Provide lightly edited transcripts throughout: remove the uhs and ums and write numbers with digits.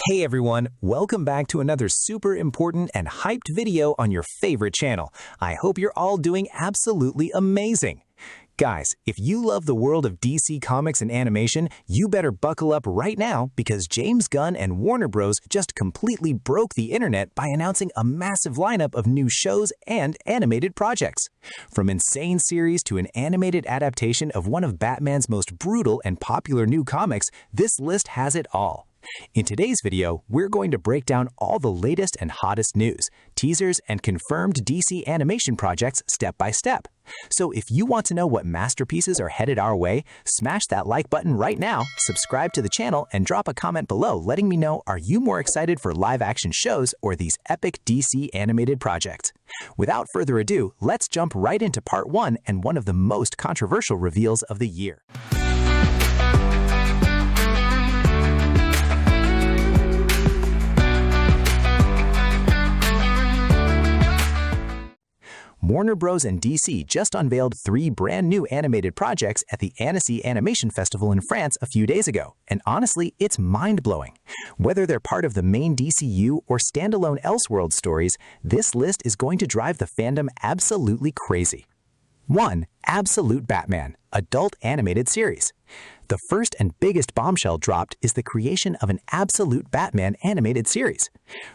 Hey everyone, welcome back to another super important and hyped video on your favorite channel. I hope you're all doing absolutely amazing. Guys, if you love the world of DC Comics and animation, you better buckle up right now because James Gunn and Warner Bros. Just completely broke the internet by announcing a massive lineup of new shows and animated projects. From insane series to an animated adaptation of one of Batman's most brutal and popular new comics, this list has it all. In today's video, we're going to break down all the latest and hottest news, teasers, and confirmed DC animation projects step by step. So if you want to know what masterpieces are headed our way, smash that like button right now, subscribe to the channel, and drop a comment below letting me know, are you more excited for live-action shows or these epic DC animated projects? Without further ado, let's jump right into part 1 and one of the most controversial reveals of the year. Warner Bros. And DC just unveiled 3 brand new animated projects at the Annecy Animation Festival in France a few days ago, and honestly, it's mind-blowing. Whether they're part of the main DCU or standalone Elseworld stories, this list is going to drive the fandom absolutely crazy. 1. Absolute Batman, adult animated series. The first and biggest bombshell dropped is the creation of an Absolute Batman animated series.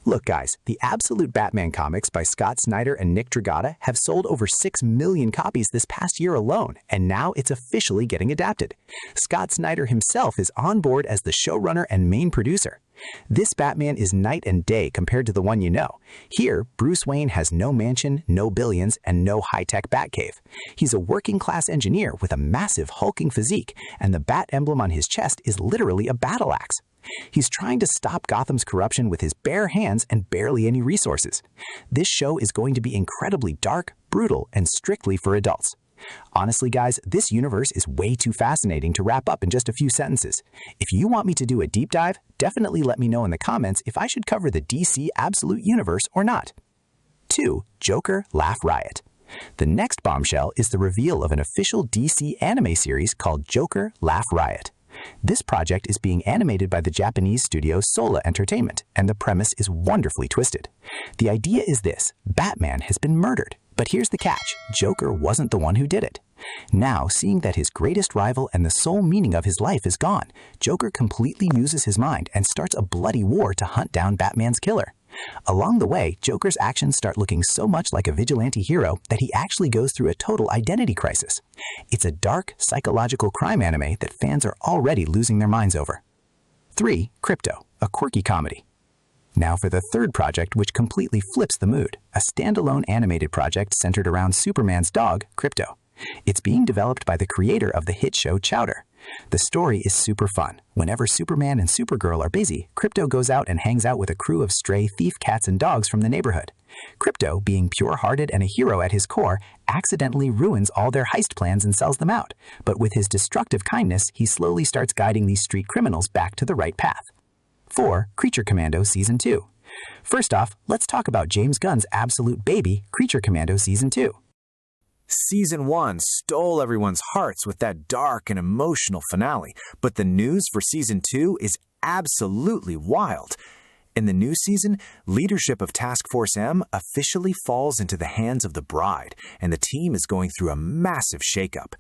Look guys, the Absolute Batman comics by Scott Snyder and Nick Dragotta have sold over 6 million copies this past year alone, and now it's officially getting adapted. Scott Snyder himself is on board as the showrunner and main producer. This Batman is night and day compared to the one you know. Here, Bruce Wayne has no mansion, no billions, and no high-tech Batcave. He's a working-class engineer with a massive hulking physique, and the bat emblem on his chest is literally a battle axe. He's trying to stop Gotham's corruption with his bare hands and barely any resources. This show is going to be incredibly dark, brutal, and strictly for adults. Honestly, guys, this universe is way too fascinating to wrap up in just a few sentences. If you want me to do a deep dive, definitely let me know in the comments if I should cover the DC Absolute Universe or not. 2. Joker Laugh Riot. The next bombshell is the reveal of an official DC anime series called Joker Laugh Riot. This project is being animated by the Japanese studio Sola Entertainment, and the premise is wonderfully twisted. The idea is this: Batman has been murdered. But here's the catch: Joker wasn't the one who did it. Now, seeing that his greatest rival and the sole meaning of his life is gone, Joker completely uses his mind and starts a bloody war to hunt down Batman's killer. Along the way, Joker's actions start looking so much like a vigilante hero that he actually goes through a total identity crisis. It's a dark, psychological crime anime that fans are already losing their minds over. 3. Krypto, a quirky comedy. Now for the third project, which completely flips the mood, a standalone animated project centered around Superman's dog, Krypto. It's being developed by the creator of the hit show Chowder. The story is super fun. Whenever Superman and Supergirl are busy, Krypto goes out and hangs out with a crew of stray thief cats and dogs from the neighborhood. Krypto, being pure-hearted and a hero at his core, accidentally ruins all their heist plans and sells them out. But with his destructive kindness, he slowly starts guiding these street criminals back to the right path. 4. Creature Commando Season 2. First off, let's talk about James Gunn's absolute baby, Creature Commando Season 2. Season 1 stole everyone's hearts with that dark and emotional finale, but the news for Season 2 is absolutely wild. In the new season, leadership of Task Force M officially falls into the hands of the Bride, and the team is going through a massive shakeup.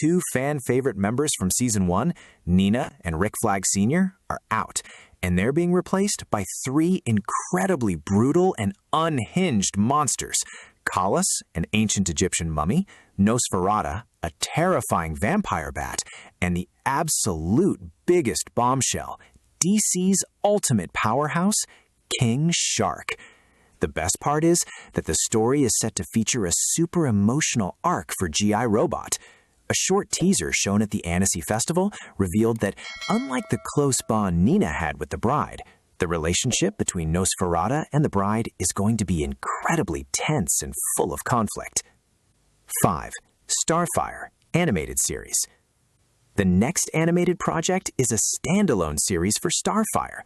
2 fan-favorite members from Season 1, Nina and Rick Flag Sr., are out, and they're being replaced by 3 incredibly brutal and unhinged monsters: Kallus, an ancient Egyptian mummy; Nosferatu, a terrifying vampire bat; and the absolute biggest bombshell, DC's ultimate powerhouse, King Shark. The best part is that the story is set to feature a super emotional arc for G.I. Robot. A short teaser shown at the Annecy Festival revealed that, unlike the close bond Nina had with the Bride, the relationship between Nosferatu and the Bride is going to be incredibly tense and full of conflict. 5. Starfire, animated series. The next animated project is a standalone series for Starfire.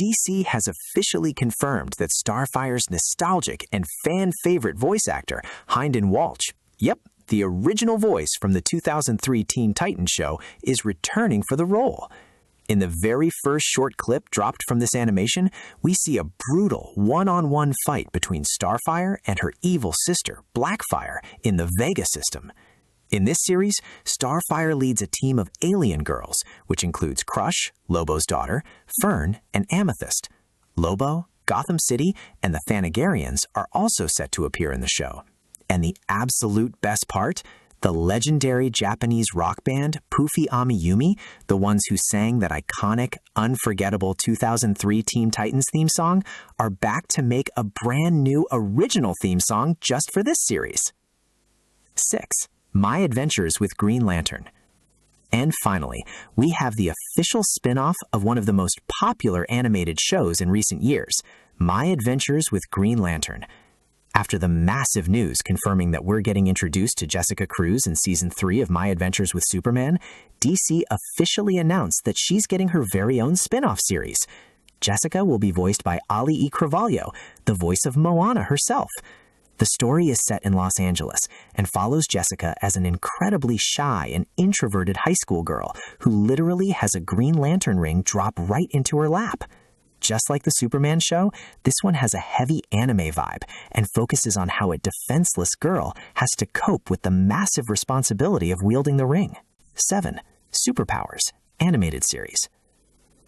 DC has officially confirmed that Starfire's nostalgic and fan-favorite voice actor, Hynden Walch, yep, the original voice from the 2003 Teen Titans show, is returning for the role. In the very first short clip dropped from this animation, we see a brutal one-on-one fight between Starfire and her evil sister, Blackfire, in the Vega system. In this series, Starfire leads a team of alien girls, which includes Crush, Lobo's daughter, Fern, and Amethyst. Lobo, Gotham City, and the Thanagarians are also set to appear in the show. And the absolute best part? The legendary Japanese rock band Pufi Amiyumi, the ones who sang that iconic, unforgettable 2003 Teen Titans theme song, are back to make a brand new original theme song just for this series. 6. My Adventures with Green Lantern. And finally, we have the official spin-off of one of the most popular animated shows in recent years, My Adventures with Green Lantern. After the massive news confirming that we're getting introduced to Jessica Cruz in Season 3 of My Adventures with Superman, DC officially announced that she's getting her very own spin-off series. Jessica will be voiced by Ali E. Carvalho, the voice of Moana herself. The story is set in Los Angeles and follows Jessica as an incredibly shy and introverted high school girl who literally has a Green Lantern ring drop right into her lap. Just like the Superman show, this one has a heavy anime vibe and focuses on how a defenseless girl has to cope with the massive responsibility of wielding the ring. 7. Superpowers, animated series.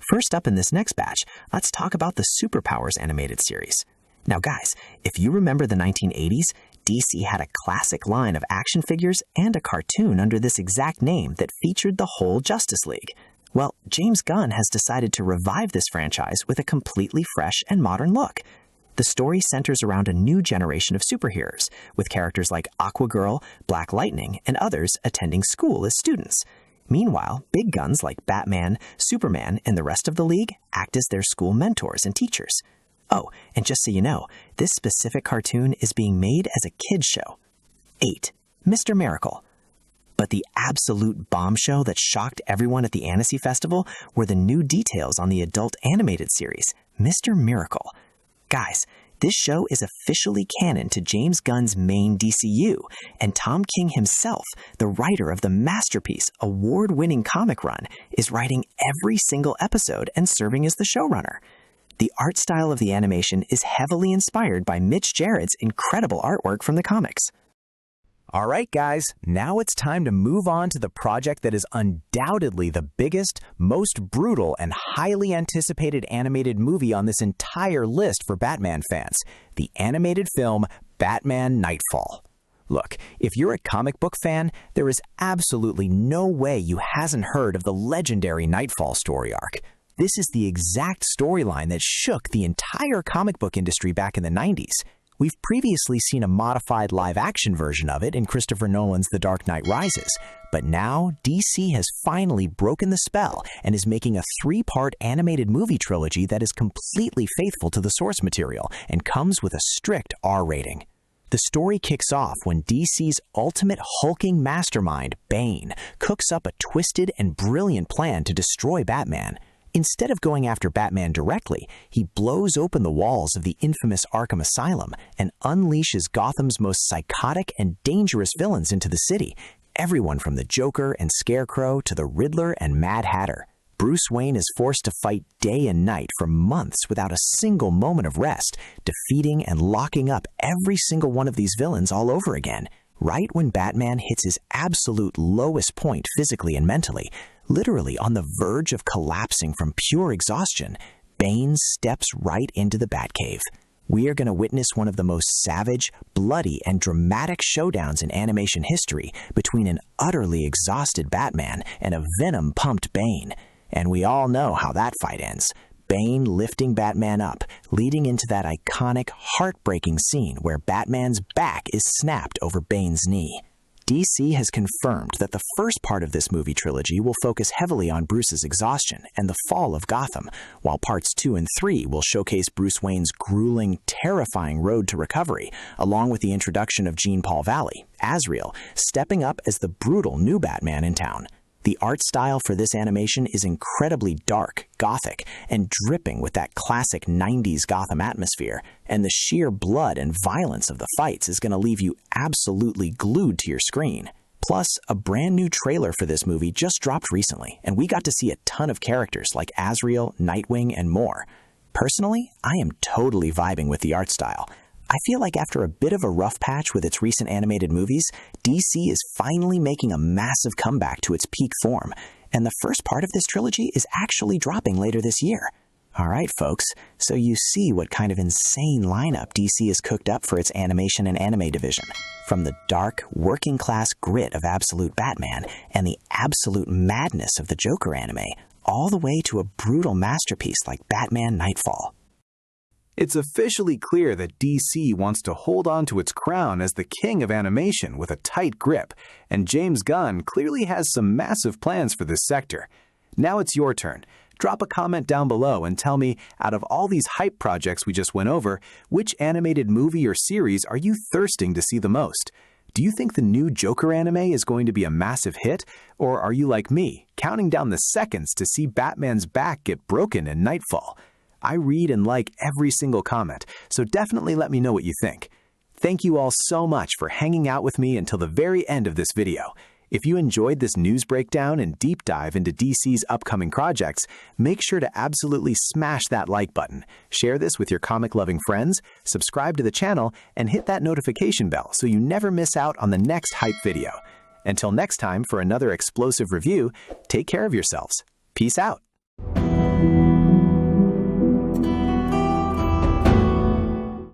First up in this next batch, let's talk about the Superpowers animated series. Now guys, if you remember the 1980s, DC had a classic line of action figures and a cartoon under this exact name that featured the whole Justice League. Well, James Gunn has decided to revive this franchise with a completely fresh and modern look. The story centers around a new generation of superheroes, with characters like Aquagirl, Black Lightning, and others attending school as students. Meanwhile, big guns like Batman, Superman, and the rest of the League act as their school mentors and teachers. Oh, and just so you know, this specific cartoon is being made as a kids' show. 8. Mr. Miracle. But the absolute bombshell that shocked everyone at the Annecy Festival were the new details on the adult animated series, Mr. Miracle. Guys, this show is officially canon to James Gunn's main DCU, and Tom King himself, the writer of the masterpiece, award-winning comic run, is writing every single episode and serving as the showrunner. The art style of the animation is heavily inspired by Mitch Gerard's incredible artwork from the comics. All right, guys, now it's time to move on to the project that is undoubtedly the biggest, most brutal, and highly anticipated animated movie on this entire list for Batman fans, the animated film Batman Nightfall. Look, if you're a comic book fan, there is absolutely no way you hasn't heard of the legendary Nightfall story arc. This is the exact storyline that shook the entire comic book industry back in the 90s. We've previously seen a modified live-action version of it in Christopher Nolan's The Dark Knight Rises, but now DC has finally broken the spell and is making a 3-part animated movie trilogy that is completely faithful to the source material and comes with a strict R rating. The story kicks off when DC's ultimate hulking mastermind, Bane, cooks up a twisted and brilliant plan to destroy Batman. Instead of going after Batman directly, he blows open the walls of the infamous Arkham Asylum and unleashes Gotham's most psychotic and dangerous villains into the city, everyone from the Joker and Scarecrow to the Riddler and Mad Hatter. Bruce Wayne is forced to fight day and night for months without a single moment of rest, defeating and locking up every single one of these villains all over again. Right when Batman hits his absolute lowest point physically and mentally, literally on the verge of collapsing from pure exhaustion, Bane steps right into the Batcave. We are going to witness one of the most savage, bloody, and dramatic showdowns in animation history between an utterly exhausted Batman and a venom-pumped Bane. And we all know how that fight ends. Bane lifting Batman up, leading into that iconic, heartbreaking scene where Batman's back is snapped over Bane's knee. DC has confirmed that the first part of this movie trilogy will focus heavily on Bruce's exhaustion and the fall of Gotham, while parts 2 and 3 will showcase Bruce Wayne's grueling, terrifying road to recovery, along with the introduction of Jean-Paul Valley, Azrael, stepping up as the brutal new Batman in town. The art style for this animation is incredibly dark, gothic, and dripping with that classic 90s Gotham atmosphere, and the sheer blood and violence of the fights is going to leave you absolutely glued to your screen. Plus, a brand new trailer for this movie just dropped recently, and we got to see a ton of characters like Azrael, Nightwing, and more. Personally, I am totally vibing with the art style. I feel like after a bit of a rough patch with its recent animated movies, DC is finally making a massive comeback to its peak form, and the first part of this trilogy is actually dropping later this year. Alright folks, so you see what kind of insane lineup DC has cooked up for its animation and anime division. From the dark, working-class grit of Absolute Batman and the absolute madness of the Joker anime, all the way to a brutal masterpiece like Batman Nightfall. It's officially clear that DC wants to hold on to its crown as the king of animation with a tight grip, and James Gunn clearly has some massive plans for this sector. Now it's your turn. Drop a comment down below and tell me, out of all these hype projects we just went over, which animated movie or series are you thirsting to see the most? Do you think the new Joker anime is going to be a massive hit? Or are you like me, counting down the seconds to see Batman's back get broken in Nightfall? I read and like every single comment, so definitely let me know what you think. Thank you all so much for hanging out with me until the very end of this video. If you enjoyed this news breakdown and deep dive into DC's upcoming projects, make sure to absolutely smash that like button, share this with your comic-loving friends, subscribe to the channel, and hit that notification bell so you never miss out on the next hype video. Until next time for another explosive review, take care of yourselves. Peace out.